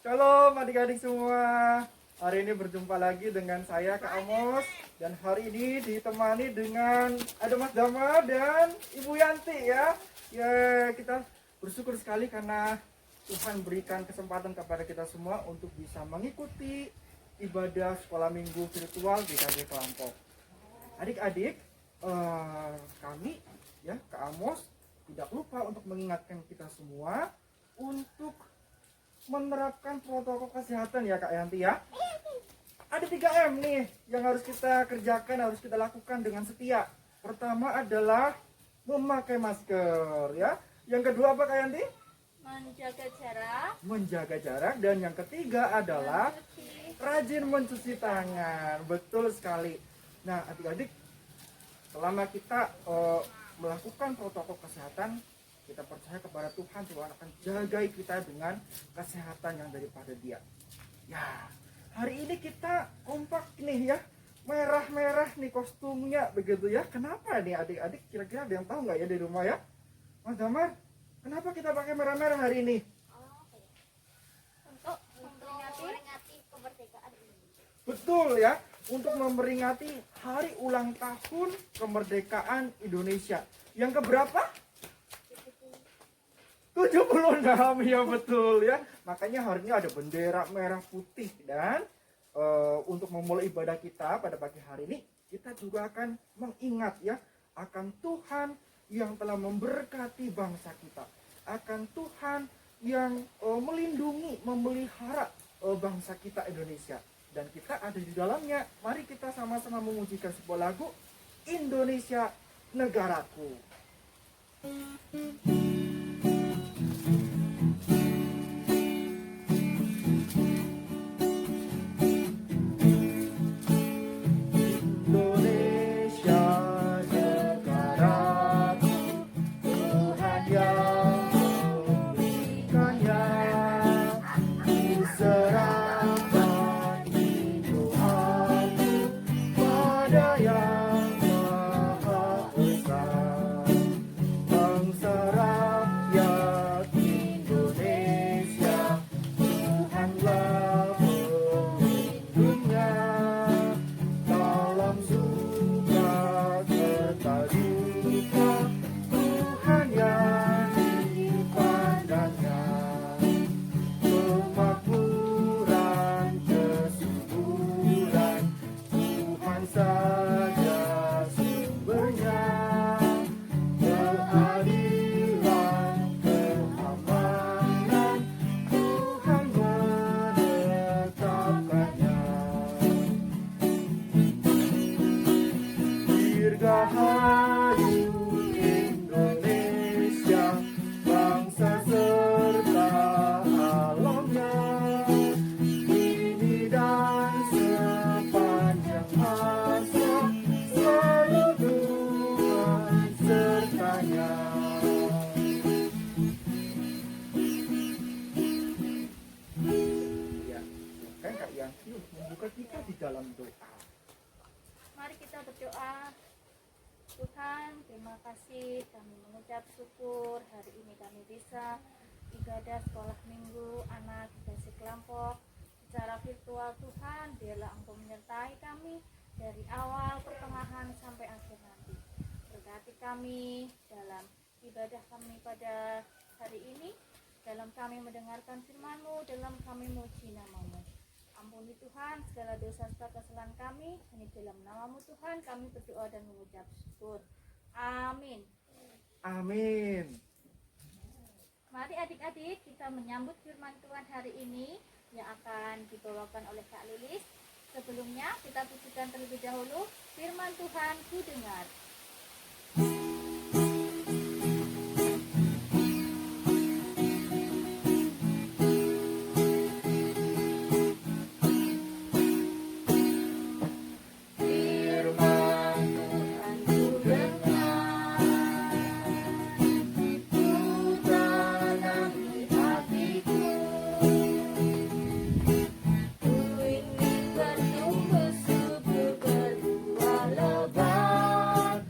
Shalom adik-adik semua. Hari ini berjumpa lagi dengan saya Kak Amos. Dan hari ini ditemani dengan ada Mas Dama dan Ibu Yanti ya. Ya, kita bersyukur sekali karena Tuhan berikan kesempatan kepada kita semua untuk bisa mengikuti ibadah sekolah minggu virtual di KG Kelampok. Adik-adik, kami ya Kak Amos tidak lupa untuk mengingatkan kita semua untuk menerapkan protokol kesehatan ya Kak Yanti ya. Ada 3M nih yang harus kita kerjakan, harus kita lakukan dengan setia. Pertama adalah memakai masker ya. Yang kedua apa Kak Yanti? Menjaga jarak. Dan yang ketiga adalah rajin mencuci tangan. Betul sekali. Nah adik-adik, selama kita melakukan protokol kesehatan, kita percaya kepada Tuhan akan jagai kita dengan kesehatan yang daripada Dia. Ya, hari ini kita kompak nih ya, merah-merah nih kostumnya begitu ya. Kenapa nih adik-adik? Kira-kira ada yang tahu nggak ya di rumah ya? Mas Damar, kenapa kita pakai merah-merah hari ini? Untuk memperingati kemerdekaan. Betul ya, untuk memperingati hari ulang tahun kemerdekaan Indonesia. Yang keberapa? 76 ya betul ya. Makanya hari ini ada bendera merah putih dan untuk memulai ibadah kita pada pagi hari ini kita juga akan mengingat ya akan Tuhan yang telah memberkati bangsa kita, akan Tuhan yang melindungi, memelihara bangsa kita Indonesia, dan kita ada di dalamnya. Mari kita sama-sama memujikan sebuah lagu Indonesia Negaraku. Mari kita berdoa. Tuhan, terima kasih, kami mengucap syukur hari ini kami bisa ibadah sekolah minggu anak KG Kelampok secara virtual. Tuhan, biarlah Engkau menyertai kami dari awal, pertengahan sampai akhir nanti. Berkati kami dalam ibadah kami pada hari ini, dalam kami mendengarkan firman-Mu, dalam kami memuji nama-Mu. Ampuni Tuhan segala dosa serta kesalahan kami. Hanya dalam nama-Mu Tuhan kami berdoa dan mengucap syukur. Amin. Amin. Mari adik-adik kita menyambut firman Tuhan hari ini yang akan dibawakan oleh Kak Lilis. Sebelumnya kita pujikan terlebih dahulu firman Tuhan ku dengar. Bertumbuh subur berbuah lebat.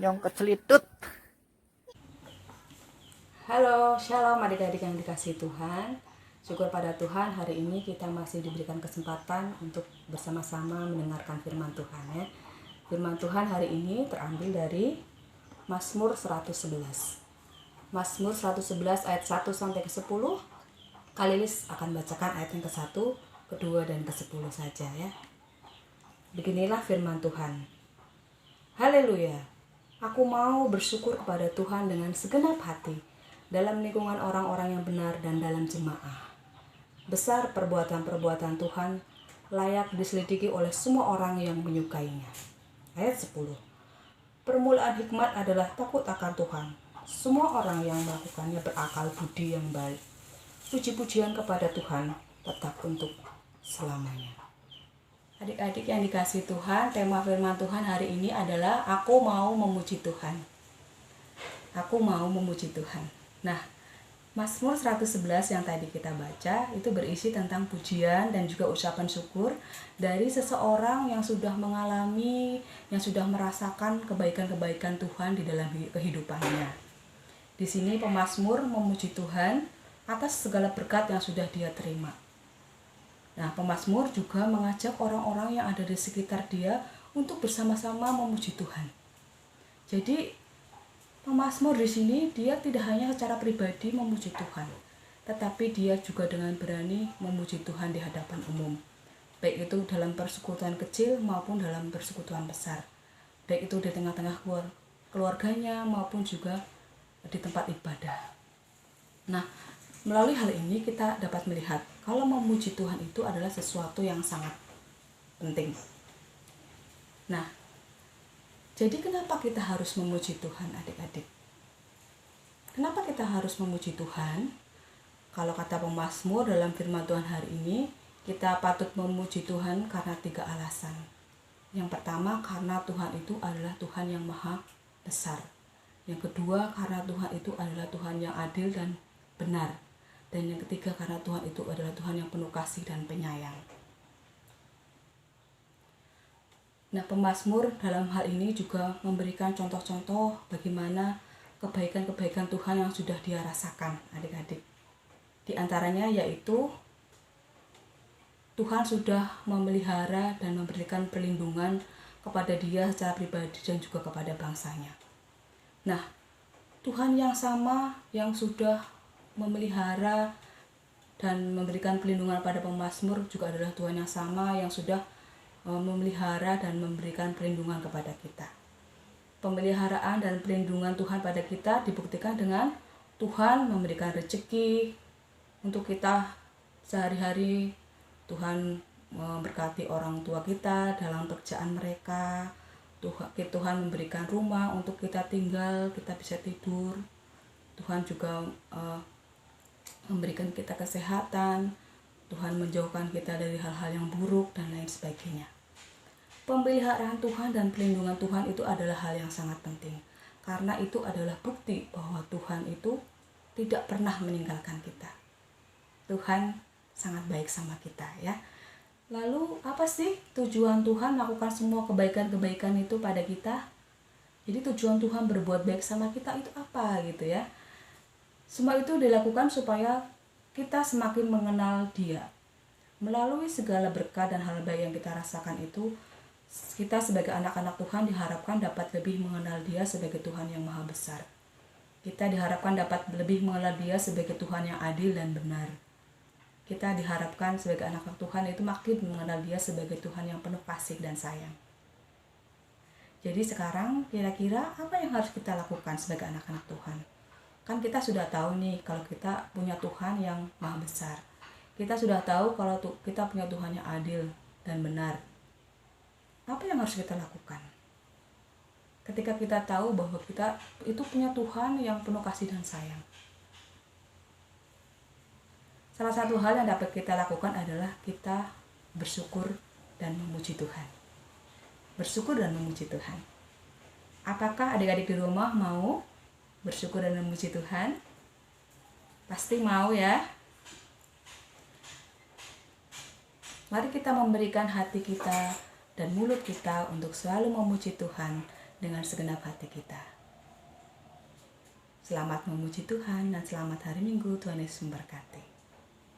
nyong kecelitut. Halo, shalom adik-adik yang dikasihi Tuhan. Syukur pada Tuhan, hari ini kita masih diberikan kesempatan untuk bersama-sama mendengarkan firman Tuhan ya. Firman Tuhan hari ini terambil dari Mazmur 111. Mazmur 111 ayat 1 sampai ke 10. Kak Lilis akan bacakan ayat yang ke-1, kedua dan ke-10 saja ya. Beginilah firman Tuhan. Haleluya. Aku mau bersyukur kepada Tuhan dengan segenap hati dalam lingkungan orang-orang yang benar dan dalam jemaah. Besar perbuatan-perbuatan Tuhan, layak diselidiki oleh semua orang yang menyukainya. Ayat 10. Permulaan hikmat adalah takut akan Tuhan. Semua orang yang melakukannya berakal budi yang baik. Puji-pujian kepada Tuhan tetap untuk selamanya. Adik-adik yang dikasihi Tuhan, tema firman Tuhan hari ini adalah aku mau memuji Tuhan. Aku mau memuji Tuhan. Nah, Mazmur 111 yang tadi kita baca itu berisi tentang pujian dan juga ucapan syukur dari seseorang yang sudah mengalami, yang sudah merasakan kebaikan-kebaikan Tuhan di dalam kehidupannya. Di sini pemazmur memuji Tuhan atas segala berkat yang sudah dia terima. Nah, pemazmur juga mengajak orang-orang yang ada di sekitar dia untuk bersama-sama memuji Tuhan. Jadi pemazmur di sini dia tidak hanya secara pribadi memuji Tuhan, tetapi dia juga dengan berani memuji Tuhan di hadapan umum. Baik itu dalam persekutuan kecil maupun dalam persekutuan besar. Baik itu di tengah-tengah keluarganya maupun juga di tempat ibadah. Nah, melalui hal ini kita dapat melihat kalau memuji Tuhan itu adalah sesuatu yang sangat penting. Nah, jadi kenapa kita harus memuji Tuhan adik-adik? Kenapa kita harus memuji Tuhan? Kalau kata pemazmur dalam firman Tuhan hari ini, kita patut memuji Tuhan karena 3 alasan. Yang pertama, karena Tuhan itu adalah Tuhan yang maha besar. Yang kedua, karena Tuhan itu adalah Tuhan yang adil dan benar. Dan yang ketiga, karena Tuhan itu adalah Tuhan yang penuh kasih dan penyayang. Nah, pemazmur dalam hal ini juga memberikan contoh-contoh bagaimana kebaikan-kebaikan Tuhan yang sudah dia rasakan, adik-adik. Di antaranya yaitu Tuhan sudah memelihara dan memberikan perlindungan kepada dia secara pribadi dan juga kepada bangsanya. Nah, Tuhan yang sama yang sudah memelihara dan memberikan perlindungan pada pemazmur juga adalah Tuhan yang sama yang sudah memelihara dan memberikan perlindungan kepada kita. Pemeliharaan dan perlindungan Tuhan pada kita dibuktikan dengan Tuhan memberikan rezeki untuk kita sehari-hari. Tuhan memberkati orang tua kita dalam pekerjaan mereka. Tuhan memberikan rumah untuk kita tinggal, kita bisa tidur. Tuhan juga memberikan kita kesehatan. Tuhan menjauhkan kita dari hal-hal yang buruk dan lain sebagainya. Pemeliharaan Tuhan dan perlindungan Tuhan itu adalah hal yang sangat penting. Karena itu adalah bukti bahwa Tuhan itu tidak pernah meninggalkan kita. Tuhan sangat baik sama kita ya. Lalu apa sih tujuan Tuhan melakukan semua kebaikan-kebaikan itu pada kita? Jadi tujuan Tuhan berbuat baik sama kita itu apa gitu ya. Semua itu dilakukan supaya kita semakin mengenal Dia. Melalui segala berkat dan hal baik yang kita rasakan itu, kita sebagai anak-anak Tuhan diharapkan dapat lebih mengenal Dia sebagai Tuhan yang maha besar. Kita diharapkan dapat lebih mengenal Dia sebagai Tuhan yang adil dan benar. Kita diharapkan sebagai anak-anak Tuhan itu makin mengenal Dia sebagai Tuhan yang penuh kasih dan sayang. Jadi sekarang kira-kira apa yang harus kita lakukan sebagai anak-anak Tuhan? Kan kita sudah tahu nih kalau kita punya Tuhan yang maha besar. Kita sudah tahu kalau kita punya Tuhan yang adil dan benar. Apa yang harus kita lakukan? Ketika kita tahu bahwa kita itu punya Tuhan yang penuh kasih dan sayang. Salah satu hal yang dapat kita lakukan adalah kita bersyukur dan memuji Tuhan. Bersyukur dan memuji Tuhan. Apakah adik-adik di rumah mau bersyukur dan memuji Tuhan? Pasti mau ya. Mari kita memberikan hati kita dan mulut kita untuk selalu memuji Tuhan dengan segenap hati kita. Selamat memuji Tuhan dan selamat hari Minggu. Tuhan Yesus memberkati.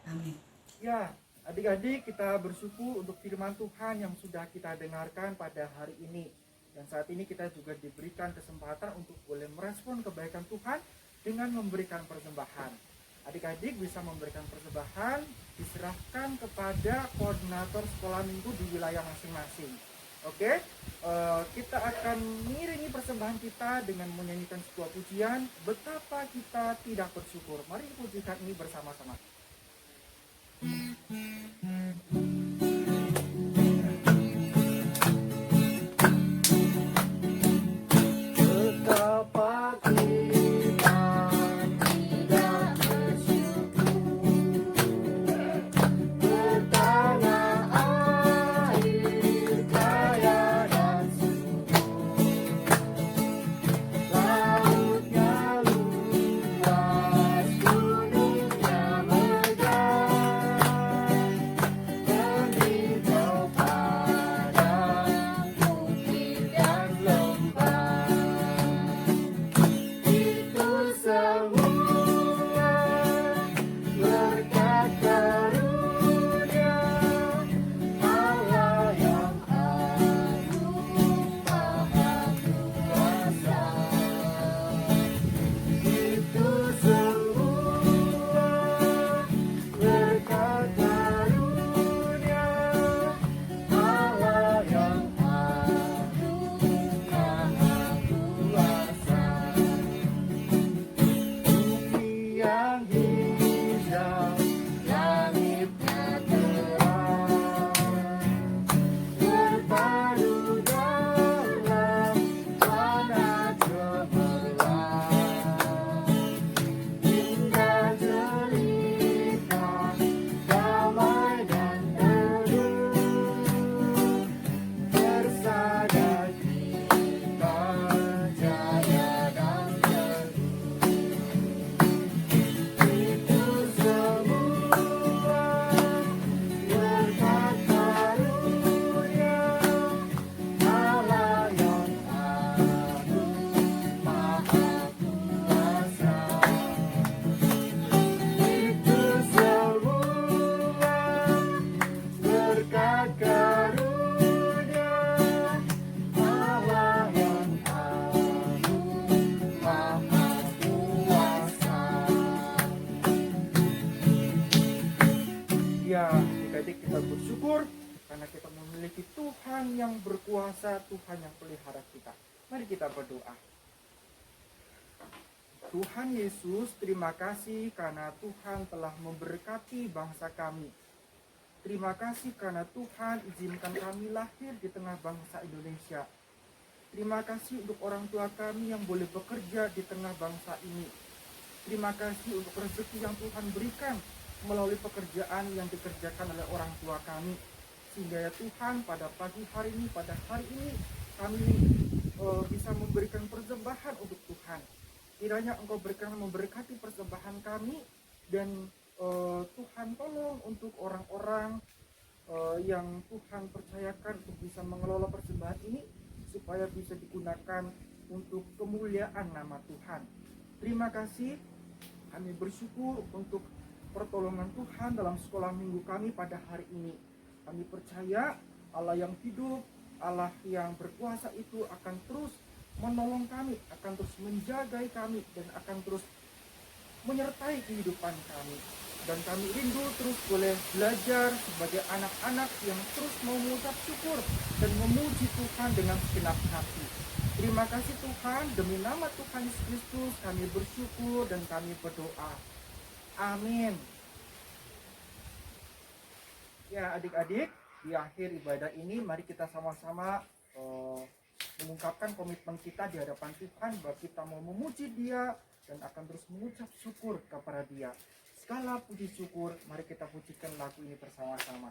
Amin. Ya, adik-adik, kita bersyukur untuk firman Tuhan yang sudah kita dengarkan pada hari ini. Dan saat ini kita juga diberikan kesempatan untuk boleh merespon kebaikan Tuhan dengan memberikan persembahan. Adik-adik bisa memberikan persembahan, diserahkan kepada koordinator sekolah minggu di wilayah masing-masing. Oke, kita akan mengiringi persembahan kita dengan menyanyikan sebuah pujian, betapa kita tidak bersyukur. Mari pujikan ini bersama-sama. Betapa kita tidak bersyukur, bertanah air kaya dan subur, lautnya luas, gunungnya megah, dan hijau padang, bukit dan lembah. Itu semua berkat karunia Allah yang agung maha kuasa. Itu semua berkat karunia Allah yang agung maha kuasa. Bumi yang hijau, langitnya terang, berpadu dalam warna cemerlang, indah jelita, damai dan teduh, bersada kita jaya dan teguh. Itu semua berkat karunia Allah yang agung maha kuasa. Itu semua berkat karunia Allah yang agung maha kuasa. Ya, adik-adik, kita bersyukur karena kita memiliki Tuhan yang berkuasa, Tuhan yang pelihara kita. Mari kita berdoa. Tuhan Yesus, terima kasih karena Tuhan telah memberkati bangsa kami. Terima kasih karena Tuhan izinkan kami lahir di tengah bangsa Indonesia. Terima kasih untuk orang tua kami yang boleh bekerja di tengah bangsa ini. Terima kasih untuk rezeki yang Tuhan berikan melalui pekerjaan yang dikerjakan oleh orang tua kami. Sehingga ya Tuhan, pada pagi hari ini, pada hari ini, kami bisa memberikan persembahan untuk Tuhan. Kiranya Engkau berkenan memberkati persembahan kami, dan Tuhan tolong untuk orang-orang yang Tuhan percayakan untuk bisa mengelola persembahan ini, supaya bisa digunakan untuk kemuliaan nama Tuhan. Terima kasih, kami bersyukur untuk pertolongan Tuhan dalam sekolah minggu kami pada hari ini. Kami percaya Allah yang hidup, Allah yang berkuasa itu akan terus menolong kami, akan terus menjagai kami, dan akan terus menyertai kehidupan kami. Dan kami rindu terus boleh belajar sebagai anak-anak yang terus mau mengucap syukur dan memuji Tuhan dengan segenap hati. Terima kasih Tuhan, demi nama Tuhan Yesus Kristus kami bersyukur dan kami berdoa. Amin. Ya adik-adik, di akhir ibadah ini mari kita sama-sama mengungkapkan komitmen kita di hadapan Tuhan bahwa kita mau memuji Dia dan akan terus mengucap syukur kepada Dia. Segala puji syukur, mari kita pujikan lagu ini bersama-sama.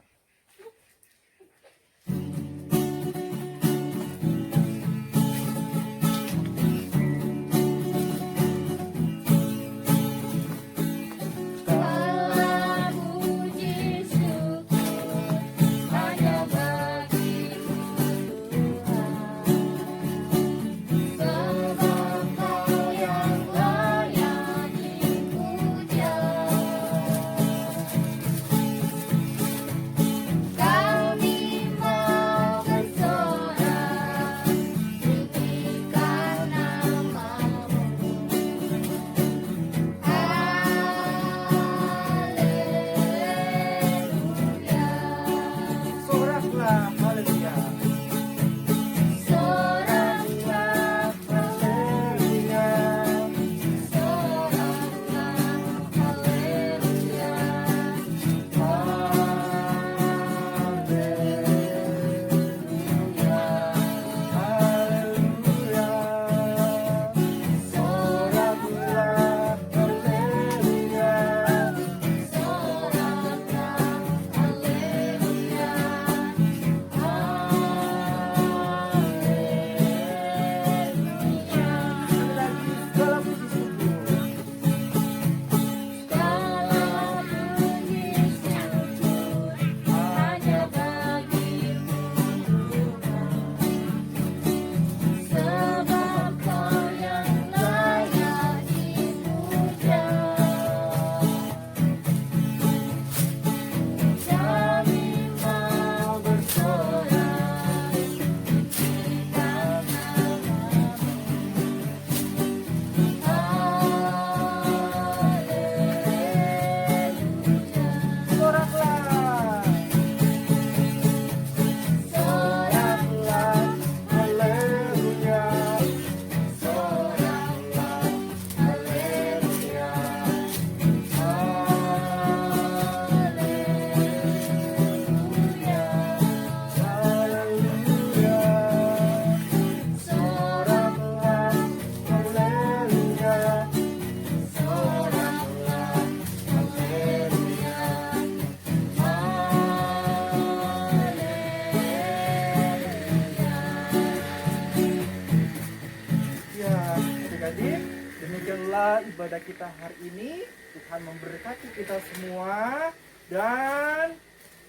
Demikianlah ibadah kita hari ini. Tuhan memberkati kita semua dan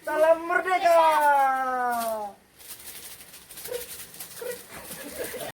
salam merdeka.